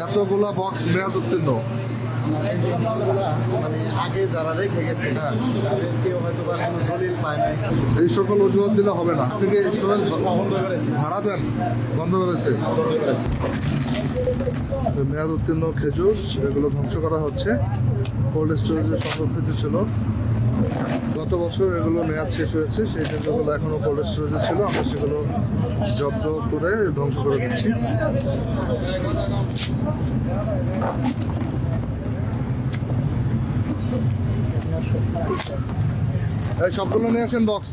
এতগুলা বক্স মেয়াদ উত্তীর্ণ। মানে আগে যারা রেখে গেছে না তাদের কেউ হয়তো বা কোনো দলিল পায় নাই। এই সকল অজুহাত দিলে হবে না। আপনি কি স্টোরেজ ভাড়া দেন? বন্ধ করেছে। মেয়াদ উত্তীর্ণ খেজুর এগুলো ধ্বংস করা হচ্ছে। কোল্ড স্টোরেজে সংরক্ষিত ছিল। গত বছর এগুলো মেয়াদ শেষ হয়েছে, সেই খেজুরগুলো এখনো কোল্ড স্টোরেজে ছিল। আমরা সেগুলো জব্দ করে ধ্বংস করে দিচ্ছি। এই সবগুলো নিয়ে আসেন বক্স।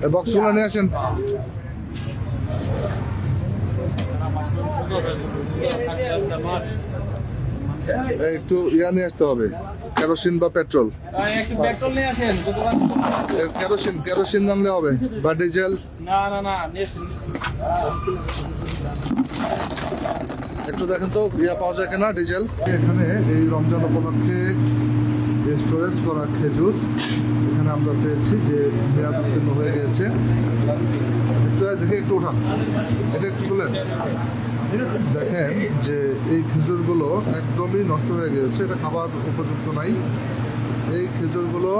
এই বক্সগুলো নিয়ে আসেন। একটু ইয়া নিয়ে আসতে হবে, কেরোসিন বা পেট্রোল। কেরোসিন আনলে হবে, বা ডিজেল। একটু দেখেন তো ইয়া পাওয়া যায় কিনা, ডিজেল। এখানে এই রমজান উপলক্ষে যে স্টোরেজ করা খেজুর এখানে আমরা পেয়েছি যে মেয়াদ উত্তীর্ণ হয়ে গিয়েছে। একটু দেখে একটু উঠান, এটা একটু তুলেন। দেখেন যে এই খেজুরগুলো একদমই নষ্ট হয়ে গিয়েছে, এটা খাবার উপযুক্ত নাই। এই খেজুরগুলো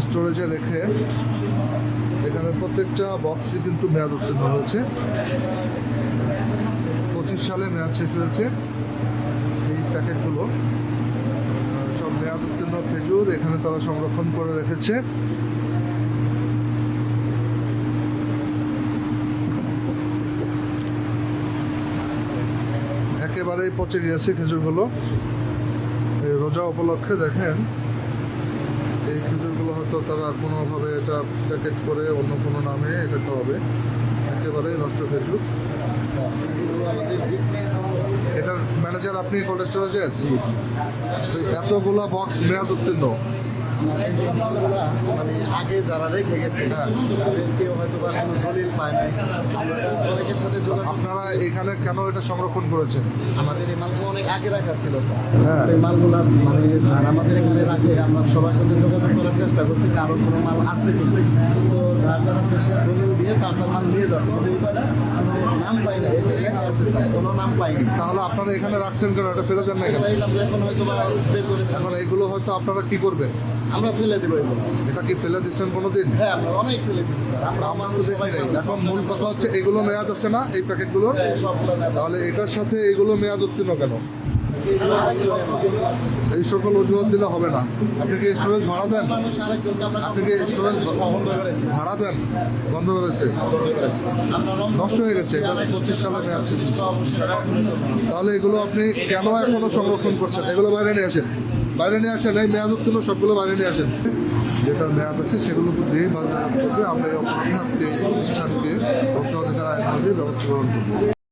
স্টোরেজে রেখে এখানে প্রত্যেকটা বক্সই কিন্তু মেয়াদ উত্তীর্ণ হয়েছে। 25 সালে মেয়াদ শেষ হয়েছে। এই প্যাকেটগুলো সব মেয়াদ উত্তীর্ণ খেজুর এখানে তারা সংরক্ষণ করে রেখেছে। একেবারেই পচে গিয়েছে খেজুরগুলো। এই রোজা উপলক্ষে দেখেন এই খেজুরগুলো হয়তো তারা কোনোভাবে এটা প্যাকেট করে অন্য কোনো নামে এটাতে হবে। একেবারেই নষ্ট খেজুর। এটার ম্যানেজার আপনি কোল্ড স্টোরেজের? তো এতগুলা বক্স মেয়াদ উত্তীর্ণ। মানে আগে যারা রেখে গেছে না তাদের কেউ হয়তো বা কোনো দলিল পায় নাই। আমরা অনেকের সাথে যোগাযোগ। আপনারা এখানে কেন এটা সংরক্ষণ করেছেন? আমাদের এই মালগুলো অনেক আগে রাখা ছিল স্যার। হ্যাঁ। এই মালগুলা মানে যারা আমাদের এখানে রাখে আমরা সবার সাথে যোগাযোগ করার চেষ্টা করছি কারণ কোনো মাল আছে কিন্তু তো যার যারা আছে সে দলিল দিয়ে তারপর মাল নিয়ে যাচ্ছে, কিন্তু কোনো নাম পাই না। লেখা আছে স্যার, কোনো নাম পাইনি। তাহলে আপনারা এখানে রাখছেন কেন? এটা ফেলে দেন না কেন? আমরা এখন হয়তো বা বের করে এখন এগুলো হয়তো আপনারা কি করবেন? আমরা ফেলে দেবো এগুলো। এটা কি ফেলে দিচ্ছেন কোনোদিন? হ্যাঁ, আমরা অনেক ফেলে দিচ্ছি স্যার। আমরা আমরা আমাদের তো সবাই দেখি নাই। এখন মূল কথা হচ্ছে এগুলো মেয়াদ আছে না এই প্যাকেটগুলো? সবগুলো তাহলে এটার সাথে এগুলো মেয়াদ উত্তীর্ণ কেন? এই সকল অজুহাত দিলে হবে না। আপনি কি স্টোরেজ ভাড়া দেন? আপনি কি স্টোরেজ ভাড়া দেন? বন্ধ করেছে। নষ্ট হয়ে গেছে। এটা 25 সালে মেয়াদ শেষ। তাহলে এগুলো আপনি কেন এখনো সংরক্ষণ করছেন? এগুলো বাইরে নিয়ে আসেন, বাইরে নিয়ে আসেন। এই মেয়াদ উত্তীর্ণ সবগুলো বাইরে নিয়ে আসেন। যেটার মেয়াদ আছে সেগুলো তো দিয়ে বাজার করবে। আমরা এই অপরাধে আজকে এই প্রতিষ্ঠানকে ভোক্তা অধিকার আইন ব্যবস্থা গ্রহণ করবো।